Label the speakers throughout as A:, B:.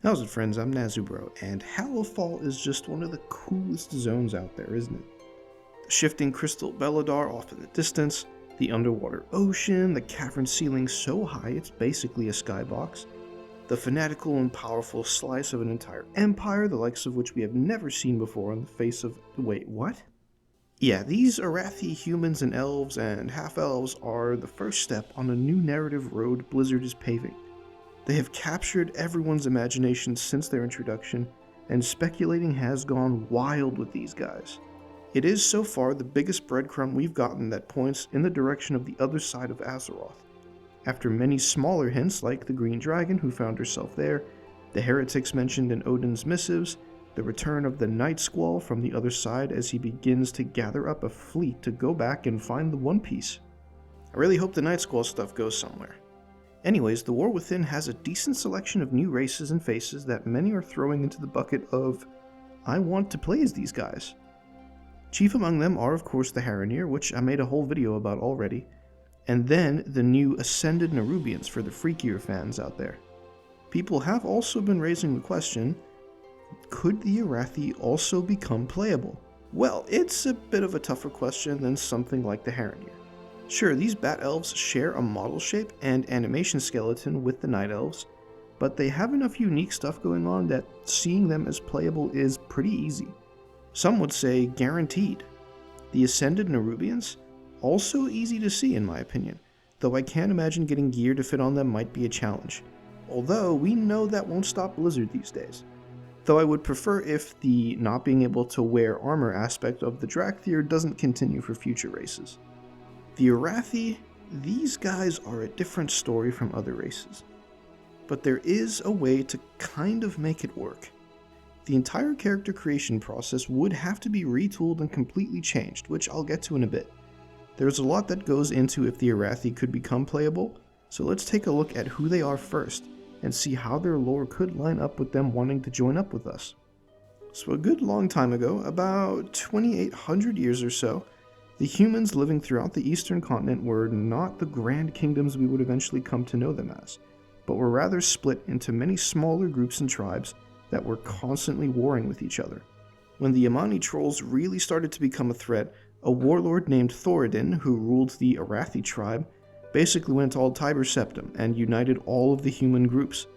A: How's it, friends? I'm Nazubro, and Hallowfall is just one of the coolest zones out there, isn't it? The shifting crystal Belladar off in the distance, the underwater ocean, the cavern ceiling so high it's basically a skybox, the fanatical and powerful slice of an entire empire, the likes of which we have never seen before on the face of... Wait, what? Yeah, these Arathi humans and elves and half-elves are the first step on a new narrative road Blizzard is paving. They have captured everyone's imagination since their introduction, and speculating has gone wild with these guys. It is so far the biggest breadcrumb we've gotten that points in the direction of the other side of Azeroth. After many smaller hints like the Green Dragon who found herself there, the heretics mentioned in Odin's missives, the return of the Night Squall from the other side as he begins to gather up a fleet to go back and find the One Piece. I really hope the Night Squall stuff goes somewhere. Anyways, the War Within has a decent selection of new races and faces that many are throwing into the bucket of, I want to play as these guys. Chief among them are of course the Haranir, which I made a whole video about already, and then the new Ascended New-rubians for the freakier fans out there. People have also been raising the question, could the Arathi also become playable? Well, it's a bit of a tougher question than something like the Haranir. Sure, these Bat Elves share a model shape and animation skeleton with the Night Elves, but they have enough unique stuff going on that seeing them as playable is pretty easy. Some would say guaranteed. The Ascended New-rubians? Also easy to see in my opinion, though I can't imagine getting gear to fit on them might be a challenge. Although we know that won't stop Blizzard these days. Though I would prefer if the not being able to wear armor aspect of the Drakthir doesn't continue for future races. The Arathi, these guys are a different story from other races. But there is a way to kind of make it work. The entire character creation process would have to be retooled and completely changed, which I'll get to in a bit. There's a lot that goes into if the Arathi could become playable, so let's take a look at who they are first, and see how their lore could line up with them wanting to join up with us. So a good long time ago, about 2800 years or so, the humans living throughout the eastern continent were not the grand kingdoms we would eventually come to know them as, but were rather split into many smaller groups and tribes that were constantly warring with each other. When the Yamani trolls really started to become a threat, a warlord named Thoradin, who ruled the Arathi tribe, basically went all Tiber Septum and united all of the human groups,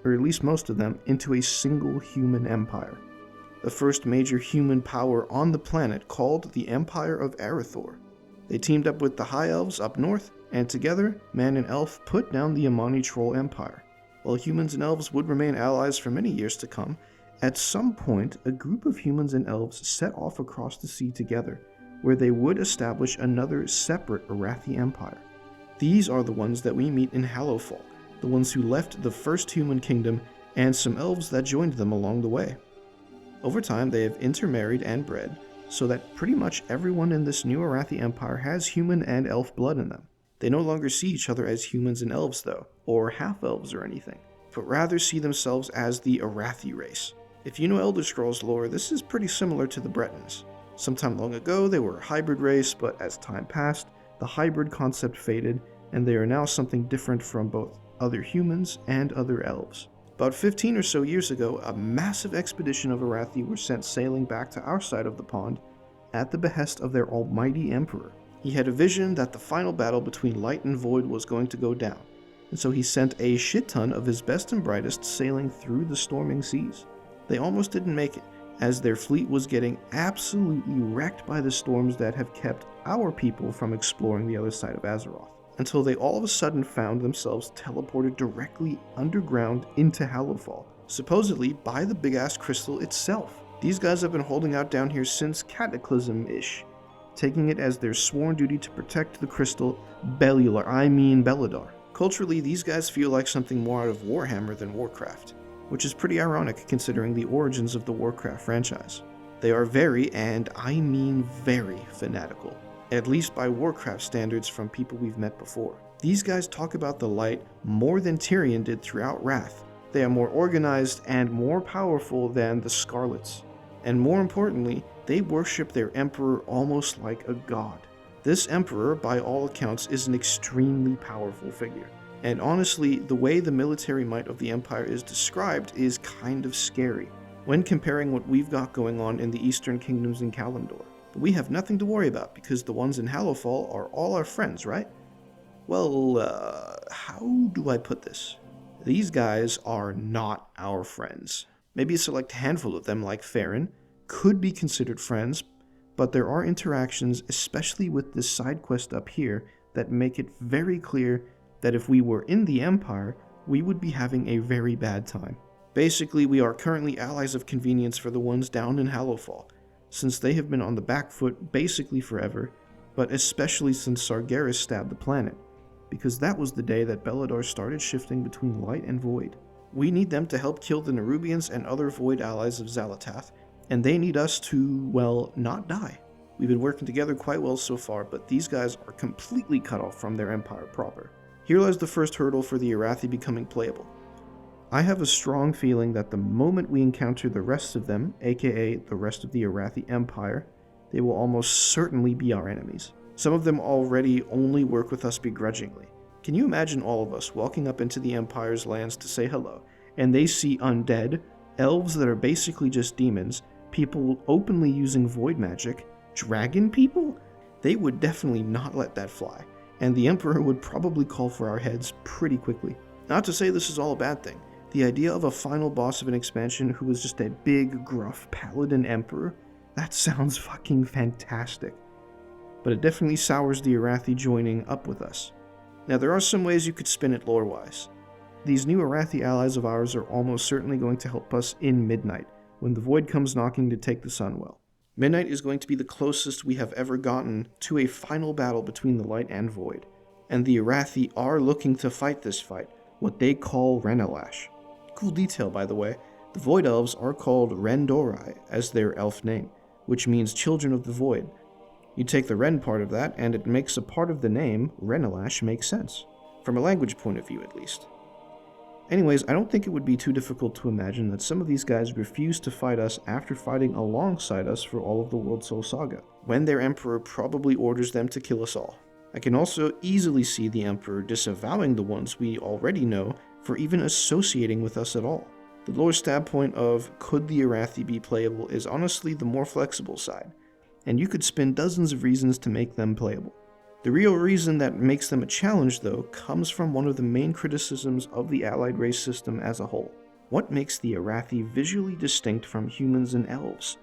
A: or at least most of them, into a single human empire. The first major human power on the planet called the Empire of Arathor. They teamed up with the High Elves up north, and together, man and elf put down the Yamani troll empire. While humans and elves would remain allies for many years to come, at some point a group of humans and elves set off across the sea together, where they would establish another separate Arathi empire. These are the ones that we meet in Hallowfall, the ones who left the first human kingdom and some elves that joined them along the way. Over time, they have intermarried and bred, so that pretty much everyone in this new Arathi Empire has human and elf blood in them. They no longer see each other as humans and elves though, or half-elves or anything, but rather see themselves as the Arathi race. If you know Elder Scrolls lore, this is pretty similar to the Bretons. Sometime long ago, they were a hybrid race, but as time passed, the hybrid concept faded, and they are now something different from both other humans and other elves. About 15 or so years ago, a massive expedition of Arathi were sent sailing back to our side of the pond at the behest of their almighty emperor. He had a vision that the final battle between light and void was going to go down, and so he sent a shit ton of his best and brightest sailing through the storming seas. They almost didn't make it, as their fleet was getting absolutely wrecked by the storms that have kept our people from exploring the other side of Azeroth, until they all of a sudden found themselves teleported directly underground into Hallowfall, supposedly by the big-ass crystal itself. These guys have been holding out down here since Cataclysm-ish, taking it as their sworn duty to protect the crystal Belladar. Culturally, these guys feel like something more out of Warhammer than Warcraft, which is pretty ironic considering the origins of the Warcraft franchise. They are very, and I mean very, fanatical, at least by Warcraft standards from people we've met before. These guys talk about the light more than Tyrion did throughout Wrath. They are more organized and more powerful than the Scarlets. And more importantly, they worship their emperor almost like a god. This emperor, by all accounts, is an extremely powerful figure. And honestly, the way the military might of the Empire is described is kind of scary when comparing what we've got going on in the Eastern Kingdoms in Kalimdor. But we have nothing to worry about because the ones in Hallowfall are all our friends, right? Well, how do I put this? These guys are not our friends. Maybe a select handful of them, like Farron, could be considered friends, but there are interactions, especially with this side quest up here, that make it very clear that if we were in the Empire, we would be having a very bad time. Basically, we are currently allies of convenience for the ones down in Hallowfall, since they have been on the back foot basically forever, but especially since Sargeras stabbed the planet, because that was the day that Belladar started shifting between light and void. We need them to help kill the New-rubians and other void allies of Xalatath, and they need us to, well, not die. We've been working together quite well so far, but these guys are completely cut off from their empire proper. Here lies the first hurdle for the Arathi becoming playable. I have a strong feeling that the moment we encounter the rest of them, aka the rest of the Arathi Empire, they will almost certainly be our enemies. Some of them already only work with us begrudgingly. Can you imagine all of us walking up into the Empire's lands to say hello, and they see undead, elves that are basically just demons, people openly using void magic, dragon people? They would definitely not let that fly, and the Emperor would probably call for our heads pretty quickly. Not to say this is all a bad thing. The idea of a final boss of an expansion who was just a big, gruff paladin emperor, that sounds fucking fantastic. But it definitely sours the Arathi joining up with us. Now there are some ways you could spin it lore-wise. These new Arathi allies of ours are almost certainly going to help us in Midnight, when the Void comes knocking to take the Sunwell. Midnight is going to be the closest we have ever gotten to a final battle between the Light and Void, and the Arathi are looking to fight this fight, what they call Renalash. Cool detail, by the way, the Void Elves are called Rendorai as their elf name, which means Children of the Void. You take the Ren part of that, and it makes a part of the name, Renalash, make sense. From a language point of view, at least. Anyways, I don't think it would be too difficult to imagine that some of these guys refuse to fight us after fighting alongside us for all of the World Soul Saga, when their Emperor probably orders them to kill us all. I can also easily see the Emperor disavowing the ones we already know for even associating with us at all. The lore stab point of could the Arathi be playable is honestly the more flexible side, and you could spin dozens of reasons to make them playable. The real reason that makes them a challenge, though, comes from one of the main criticisms of the allied race system as a whole. What makes the Arathi visually distinct from humans and elves?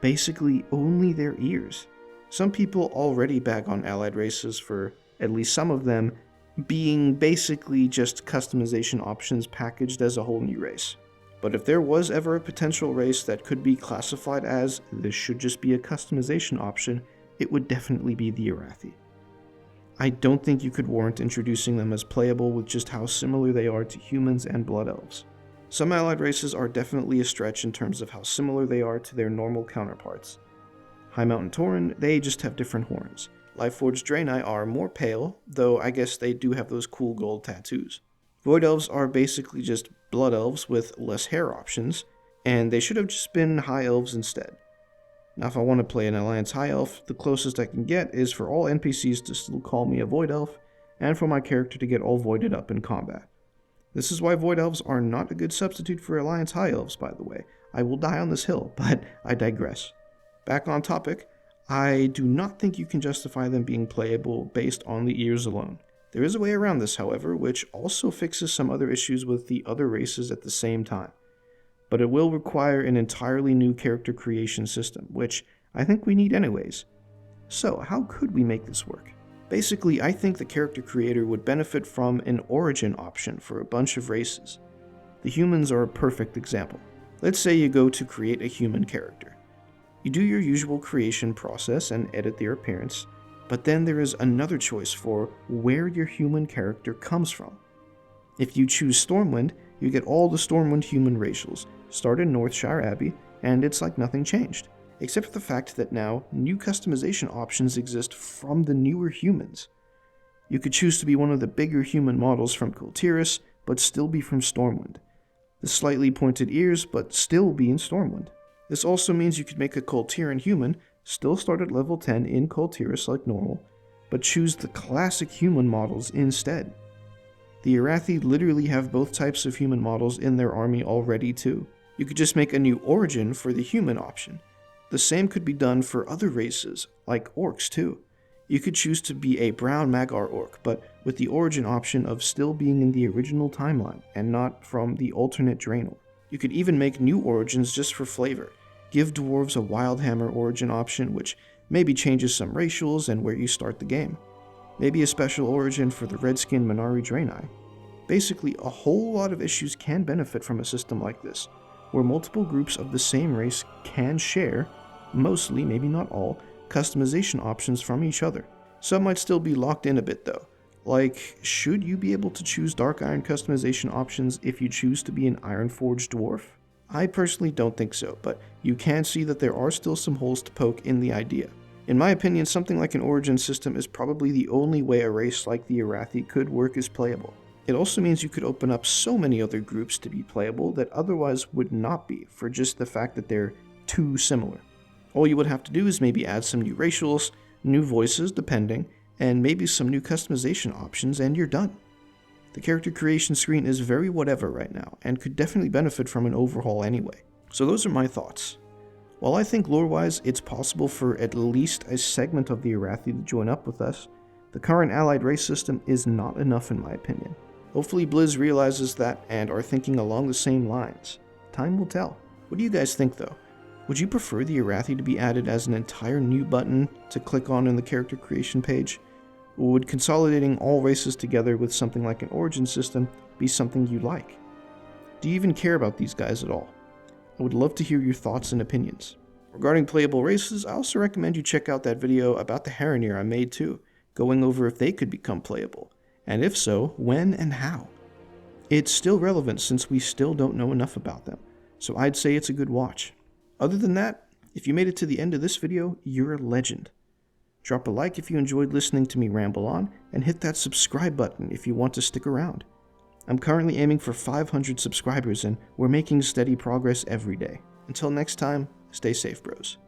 A: Basically, only their ears. Some people already bag on allied races for, at least some of them, being basically just customization options packaged as a whole new race. But if there was ever a potential race that could be classified as this should just be a customization option, it would definitely be the Arathi. I don't think you could warrant introducing them as playable with just how similar they are to humans and blood elves. Some allied races are definitely a stretch in terms of how similar they are to their normal counterparts. High Mountain Tauren, they just have different horns. Lifeforged Draenei are more pale, though I guess they do have those cool gold tattoos. Void Elves are basically just blood elves with less hair options, and they should have just been High Elves instead. Now if I want to play an Alliance High Elf, the closest I can get is for all NPCs to still call me a Void Elf, and for my character to get all voided up in combat. This is why Void Elves are not a good substitute for Alliance High Elves, by the way. I will die on this hill, but I digress. Back on topic, I do not think you can justify them being playable based on the ears alone. There is a way around this, however, which also fixes some other issues with the other races at the same time. But it will require an entirely new character creation system, which I think we need anyways. So, how could we make this work? Basically, I think the character creator would benefit from an origin option for a bunch of races. The humans are a perfect example. Let's say you go to create a human character. You do your usual creation process and edit their appearance, but then there is another choice for where your human character comes from. If you choose Stormwind, you get all the Stormwind human racials, start in Northshire Abbey, and it's like nothing changed, except for the fact that now new customization options exist from the newer humans. You could choose to be one of the bigger human models from Kul Tiras, but still be from Stormwind. The slightly pointed ears, but still be in Stormwind. This also means you could make a Kul Tiran human, still start at level 10 in Kul Tiras like normal, but choose the classic human models instead. The Arathi literally have both types of human models in their army already too. You could just make a new origin for the human option. The same could be done for other races, like orcs too. You could choose to be a brown Magar orc, but with the origin option of still being in the original timeline and not from the alternate Draenor. You could even make new origins just for flavor. Give dwarves a Wildhammer origin option, which maybe changes some racials and where you start the game. Maybe a special origin for the Redskin Minari Draenei. Basically, a whole lot of issues can benefit from a system like this, where multiple groups of the same race can share, mostly, maybe not all, customization options from each other. Some might still be locked in a bit though. Like, should you be able to choose Dark Iron customization options if you choose to be an Ironforged dwarf? I personally don't think so, but you can see that there are still some holes to poke in the idea. In my opinion, something like an origin system is probably the only way a race like the Arathi could work as playable. It also means you could open up so many other groups to be playable that otherwise would not be, for just the fact that they're too similar. All you would have to do is maybe add some new racials, new voices depending, and maybe some new customization options, and you're done. The character creation screen is very whatever right now, and could definitely benefit from an overhaul anyway. So those are my thoughts. While I think lore-wise it's possible for at least a segment of the Arathi to join up with us, the current allied race system is not enough in my opinion. Hopefully Blizz realizes that and are thinking along the same lines. Time will tell. What do you guys think though? Would you prefer the Arathi to be added as an entire new button to click on in the character creation page? Or would consolidating all races together with something like an origin system be something you like? Do you even care about these guys at all? I would love to hear your thoughts and opinions. Regarding playable races, I also recommend you check out that video about the Harronir I made too, going over if they could become playable, and if so, when and how. It's still relevant since we still don't know enough about them, so I'd say it's a good watch. Other than that, if you made it to the end of this video, you're a legend. Drop a like if you enjoyed listening to me ramble on, and hit that subscribe button if you want to stick around. I'm currently aiming for 500 subscribers and we're making steady progress every day. Until next time, stay safe, bros.